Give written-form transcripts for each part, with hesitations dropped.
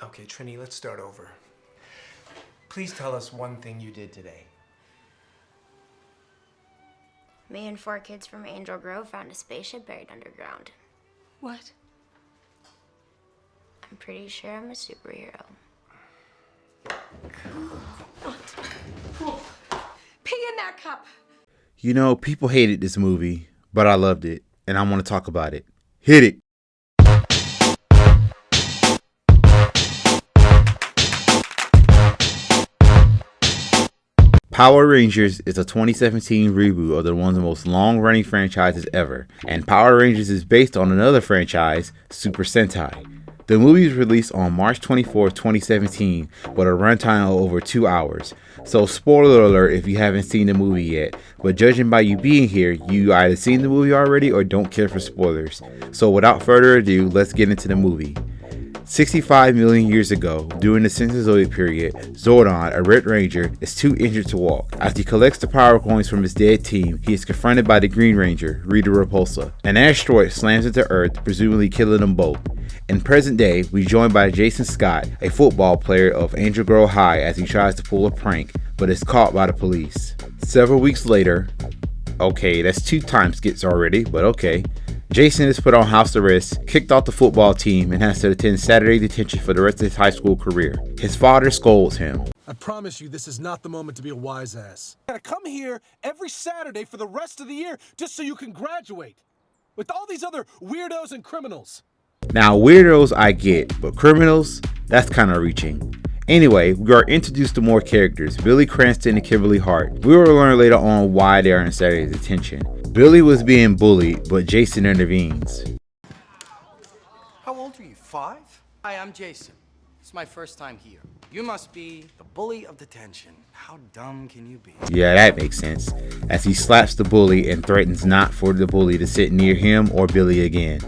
Okay, Trini, let's start over. Please tell us one thing you did today. Me and 4 kids from Angel Grove found a spaceship buried underground. What? I'm pretty sure I'm a superhero. Cool. Pee in that cup. You know, people hated this movie, but I loved it, and I want to talk about it. Hit it! Power Rangers is a 2017 reboot of one of the most long-running franchises ever, and Power Rangers is based on another franchise, Super Sentai. The movie was released on March 24, 2017, with a runtime of over 2 hours. So spoiler alert if you haven't seen the movie yet, but judging by you being here, you either seen the movie already or don't care for spoilers. So without further ado, let's get into the movie. 65 million years ago, during the Cenozoic period, Zordon, a Red Ranger, is too injured to walk. As he collects the power coins from his dead team, he is confronted by the Green Ranger, Rita Repulsa. An asteroid slams into Earth, presumably killing them both. In present day, we're joined by Jason Scott, a football player of Angel Grove High, as he tries to pull a prank, but is caught by the police. Several weeks later, okay, that's 2 time skips already, but okay. Jason is put on house arrest, kicked off the football team, and has to attend Saturday detention for the rest of his high school career. His father scolds him. I promise you, this is not the moment to be a wise ass. You gotta come here every Saturday for the rest of the year just so you can graduate. With all these other weirdos and criminals. Now, weirdos I get, but criminals? That's kind of reaching. Anyway, we are introduced to more characters, Billy Cranston and Kimberly Hart. We will learn later on why they are in Saturday's detention. Billy was being bullied, but Jason intervenes. How old are you, 5? Hi, I'm Jason. It's my first time here. You must be the bully of detention. How dumb can you be? Yeah, that makes sense, as he slaps the bully and threatens not for the bully to sit near him or Billy again.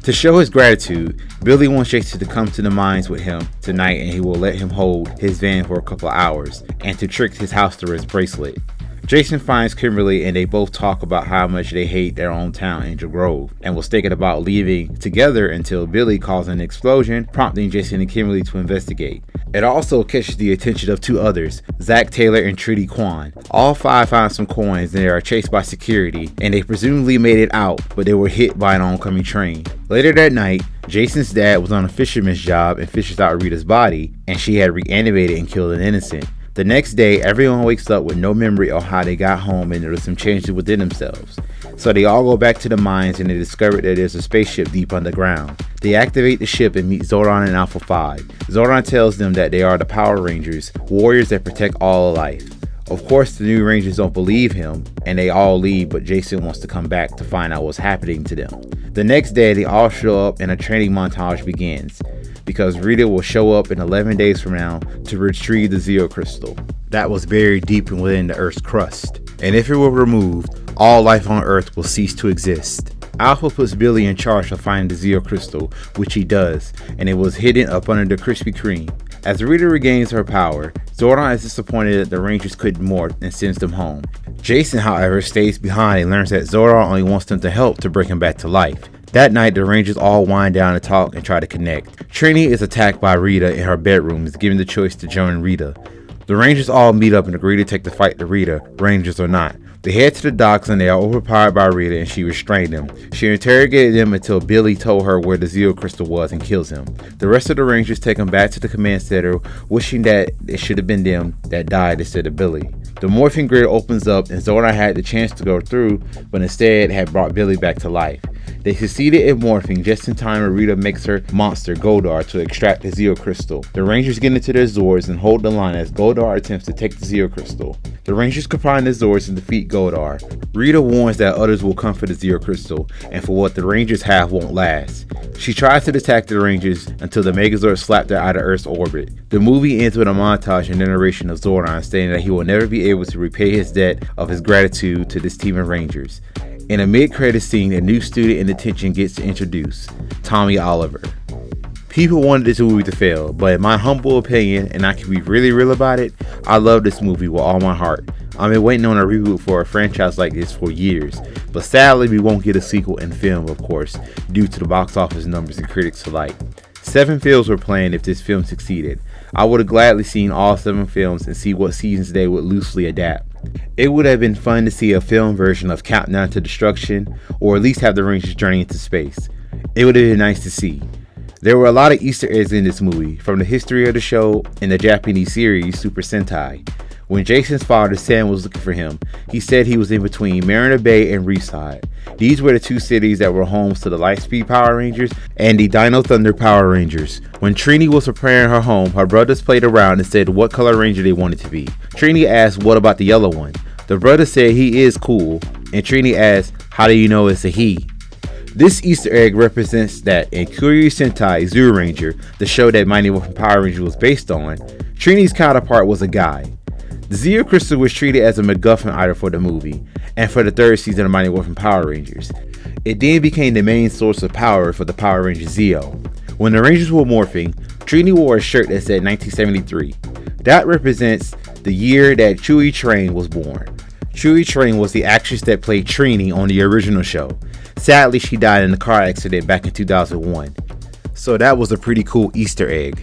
To show his gratitude, Billy wants Jason to come to the mines with him tonight, and he will let him hold his van for a couple of hours, and to trick his house arrest bracelet. Jason finds Kimberly, and they both talk about how much they hate their own town, Angel Grove, and was thinking about leaving together until Billy causes an explosion, prompting Jason and Kimberly to investigate. It also catches the attention of 2 others, Zach Taylor and Trudy Kwan. All 5 find some coins and they are chased by security, and they presumably made it out, but they were hit by an oncoming train. Later that night, Jason's dad was on a fisherman's job and fishes out Rita's body, and she had reanimated and killed an innocent. The next day, everyone wakes up with no memory of how they got home, and there are some changes within themselves. So they all go back to the mines, and they discover that there's a spaceship deep underground. They activate the ship and meet Zordon and Alpha 5. Zordon tells them that they are the Power Rangers, warriors that protect all life. Of course, the new Rangers don't believe him, and they all leave, but Jason wants to come back to find out what's happening to them. The next day, they all show up and a training montage begins, because Rita will show up in 11 days from now to retrieve the Zeo Crystal that was buried deep within the Earth's crust. And if it were removed, all life on Earth will cease to exist. Alpha puts Billy in charge of finding the Zeo Crystal, which he does, and it was hidden up under the Krispy Kreme. As Rita regains her power, Zordon is disappointed that the Rangers couldn't morph and sends them home. Jason, however, stays behind and learns that Zordon only wants them to help to bring him back to life. That night, the Rangers all wind down and talk and try to connect. Trini is attacked by Rita in her bedroom, is given the choice to join Rita. The Rangers all meet up and agree to take the fight to Rita, Rangers or not. They head to the docks and they are overpowered by Rita, and she restrained them. She interrogated them until Billy told her where the Zeo Crystal was and kills him. The rest of the Rangers take him back to the command center, wishing that it should have been them that died instead of Billy. The morphing grid opens up and Zordon had the chance to go through, but instead had brought Billy back to life. They succeeded in morphing just in time when Rita makes her monster Goldar to extract the Zeo Crystal. The Rangers get into their Zords and hold the line as Goldar attempts to take the Zeo Crystal. The Rangers combine their Zords and defeat Goldar. Rita warns that others will come for the Zeo Crystal, and for what the Rangers have won't last. She tries to attack the Rangers until the Megazords slap her out of Earth's orbit. The movie ends with a montage and narration of Zordon stating that he will never be able to repay his debt of his gratitude to this team of Rangers. In a mid-credit scene, a new student in detention gets introduced, Tommy Oliver. People wanted this movie to fail, but in my humble opinion, and I can be really real about it, I love this movie with all my heart. I've been waiting on a reboot for a franchise like this for years, but sadly we won't get a sequel in film, of course, due to the box office numbers and critics alike. 7 films were planned if this film succeeded. I would have gladly seen all 7 films and see what seasons they would loosely adapt. It would have been fun to see a film version of Countdown to Destruction, or at least have the Rangers journey into space. It would have been nice to see. There were a lot of Easter eggs in this movie, from the history of the show and the Japanese series Super Sentai. When Jason's father Sam was looking for him, he said he was in between Mariner Bay and Reefside. These were the 2 cities that were homes to the Lightspeed Power Rangers and the Dino Thunder Power Rangers. When Trini was preparing her home, her brothers played around and said what color ranger they wanted to be. Trini asked, "What about the yellow one?" The brothers said he is cool, and Trini asked, "How do you know it's a he?" This Easter egg represents that in Kyoryu Sentai Zuru Ranger, the show that Mighty Morphin Power Ranger was based on, Trini's counterpart was a guy. The Zeo Crystal was treated as a MacGuffin item for the movie, and for the 3rd season of Mighty Morphin Power Rangers. It then became the main source of power for the Power Ranger Zeo. When the Rangers were morphing, Trini wore a shirt that said 1973. That represents the year that Chewie Train was born. Chewie Train was the actress that played Trini on the original show. Sadly, she died in a car accident back in 2001. So that was a pretty cool Easter egg.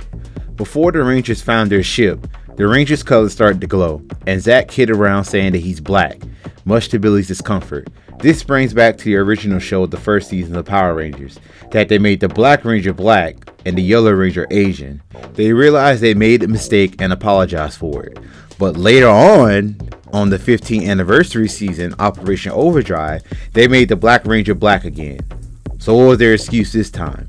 Before the Rangers found their ship, the Rangers' colors started to glow, and Zach kidded around saying that he's black, much to Billy's discomfort. This brings back to the original show of the 1st season of Power Rangers, that they made the Black Ranger black and the Yellow Ranger Asian. They realized they made a mistake and apologized for it. But later on the 15th anniversary season, Operation Overdrive, they made the Black Ranger black again. So what was their excuse this time?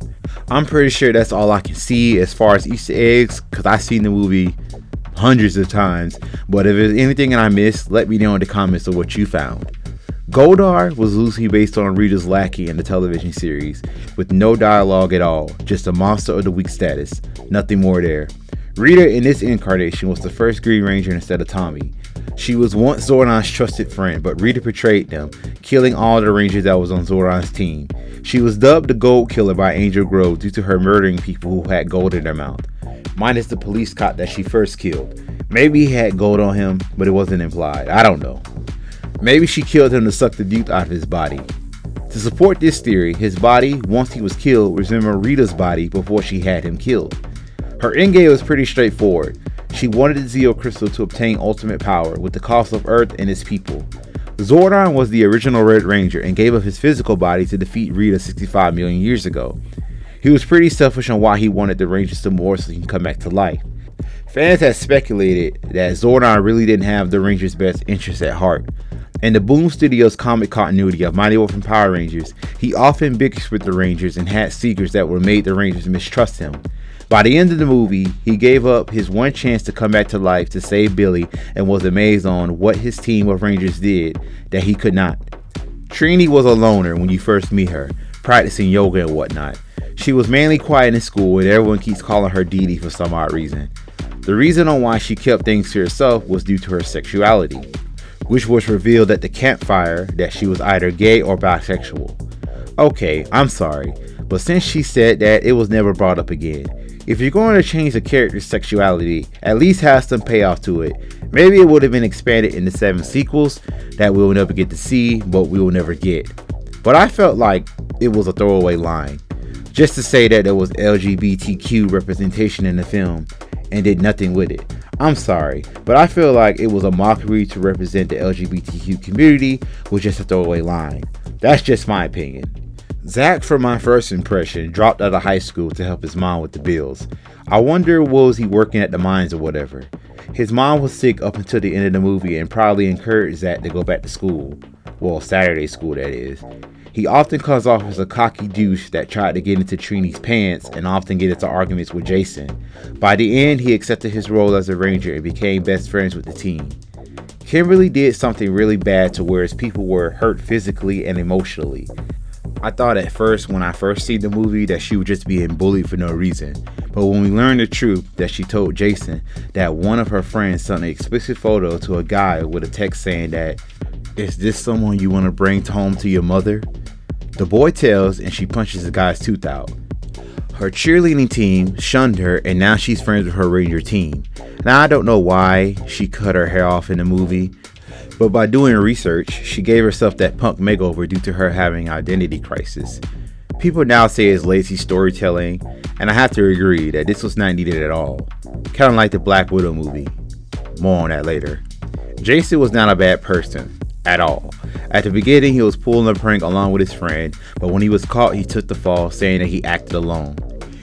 I'm pretty sure that's all I can see as far as Easter eggs, because I've seen the movie hundreds of times, but if there's anything that I missed, let me know in the comments of what you found. Goldar was loosely based on Rita's lackey in the television series, with no dialogue at all, just a monster of the week status, nothing more there. Rita in this incarnation was the first Green Ranger instead of Tommy. She was once Zordon's trusted friend, but Rita betrayed them, killing all the Rangers that was on Zordon's team. She was dubbed the Gold Killer by Angel Grove due to her murdering people who had gold in their mouth, minus the police cop that she first killed. Maybe he had gold on him, but it wasn't implied. I don't know. Maybe she killed him to suck the youth out of his body. To support this theory, his body, once he was killed, resembled Rita's body before she had him killed. Her endgame was pretty straightforward. She wanted the Zeo Crystal to obtain ultimate power with the cost of Earth and its people. Zordon was the original Red Ranger and gave up his physical body to defeat Rita 65 million years ago. He was pretty selfish on why he wanted the Rangers to morph so he can come back to life. Fans have speculated that Zordon really didn't have the Rangers' best interests at heart. In the Boom Studios comic continuity of Mighty Morphin Power Rangers, he often bickers with the Rangers and had secrets that would make the Rangers mistrust him. By the end of the movie, he gave up his one chance to come back to life to save Billy and was amazed on what his team of Rangers did that he could not. Trini was a loner when you first meet her, practicing yoga and whatnot. She was mainly quiet in school and everyone keeps calling her Dee Dee for some odd reason. The reason on why she kept things to herself was due to her sexuality, which was revealed at the campfire that she was either gay or bisexual. Okay, I'm sorry, but since she said that, it was never brought up again. If you're going to change the character's sexuality, at least have some payoff to it. Maybe it would have been expanded in the 7 sequels that we'll never get to see, but we will never get. But I felt like it was a throwaway line, just to say that there was LGBTQ representation in the film and did nothing with it. I'm sorry, but I feel like it was a mockery to represent the LGBTQ community with just a throwaway line. That's just my opinion. Zach, from my first impression, dropped out of high school to help his mom with the bills. I wonder, was he working at the mines or whatever? His mom was sick up until the end of the movie and probably encouraged Zach to go back to school. Well, Saturday school, that is. He often comes off as a cocky douche that tried to get into Trini's pants and often get into arguments with Jason. By the end, he accepted his role as a ranger and became best friends with the team. Kimberly did something really bad to where his people were hurt physically and emotionally. I thought at first when I first seen the movie that she was just being bullied for no reason. But when we learned the truth that she told Jason that one of her friends sent an explicit photo to a guy with a text saying that, "Is this someone you want to bring home to your mother?" The boy tells and she punches the guy's tooth out. Her cheerleading team shunned her and now she's friends with her Ranger team. Now I don't know why she cut her hair off in the movie, but by doing research, she gave herself that punk makeover due to her having an identity crisis. People now say it's lazy storytelling, and I have to agree that this was not needed at all. Kind of like the Black Widow movie. More on that later. Jason was not a bad person at all. At the beginning, he was pulling a prank along with his friend, but when he was caught, he took the fall, saying that he acted alone.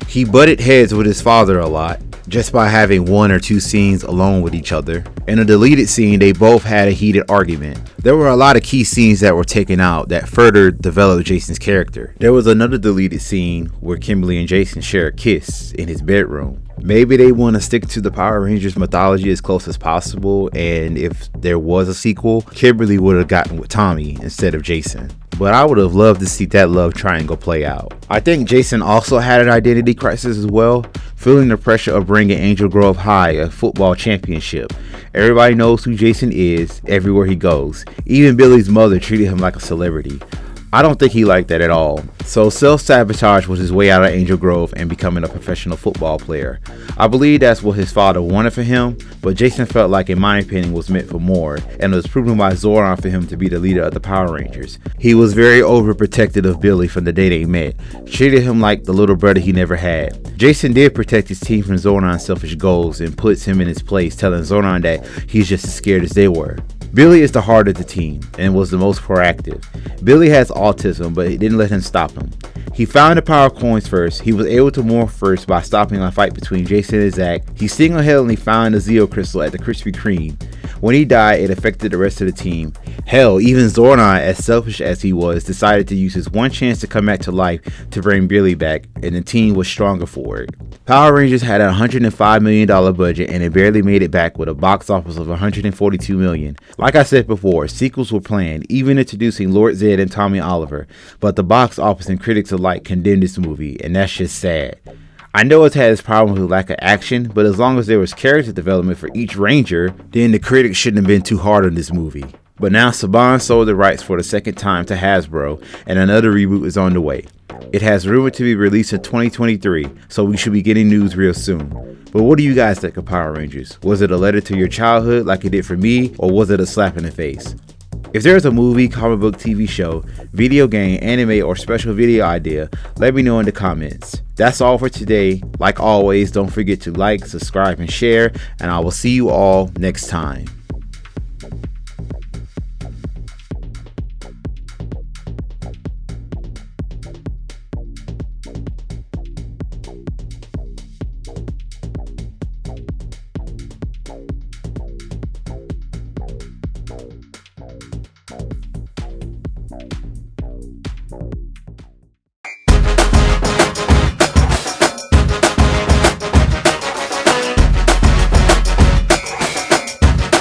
He butted heads with his father a lot, just by having 1 or 2 scenes alone with each other. In a deleted scene, they both had a heated argument. There were a lot of key scenes that were taken out that further developed Jason's character. There was another deleted scene where Kimberly and Jason share a kiss in his bedroom. Maybe they want to stick to the Power Rangers mythology as close as possible, and if there was a sequel, Kimberly would have gotten with Tommy instead of Jason. But I would have loved to see that love triangle play out. I think Jason also had an identity crisis as well, feeling the pressure of bringing Angel Grove High a football championship. Everybody knows who Jason is everywhere he goes. Even Billy's mother treated him like a celebrity. I don't think he liked that at all. So self-sabotage was his way out of Angel Grove and becoming a professional football player. I believe that's what his father wanted for him, but Jason felt like, in my opinion, was meant for more, and it was proven by Zordon for him to be the leader of the Power Rangers. He was very overprotective of Billy from the day they met, treated him like the little brother he never had. Jason did protect his team from Zordon's selfish goals and puts him in his place, telling Zordon that he's just as scared as they were. Billy is the heart of the team and was the most proactive. Billy has autism, but it didn't let him stop him. He found the power coins first. He was able to morph first by stopping a fight between Jason and Zach. He single-handedly found the Zeo crystal at the Krispy Kreme. When he died, it affected the rest of the team. Hell, even Zordon, as selfish as he was, decided to use his one chance to come back to life to bring Billy back, and the team was stronger for it. Power Rangers had a $105 million budget, and it barely made it back with a box office of $142 million. Like I said before, sequels were planned, even introducing Lord Zed and Tommy Oliver, but the box office and critics alike condemned this movie, and that's just sad. I know it's had its problems with lack of action, but as long as there was character development for each Ranger, then the critics shouldn't have been too hard on this movie. But now Saban sold the rights for the second time to Hasbro, and another reboot is on the way. It has rumored to be released in 2023, so we should be getting news real soon. But what do you guys think of Power Rangers? Was it a letter to your childhood like it did for me, or was it a slap in the face? If there's a movie, comic book, TV show, video game, anime, or special video idea, let me know in the comments. That's all for today. Like always, don't forget to like, subscribe, and share, and I will see you all next time.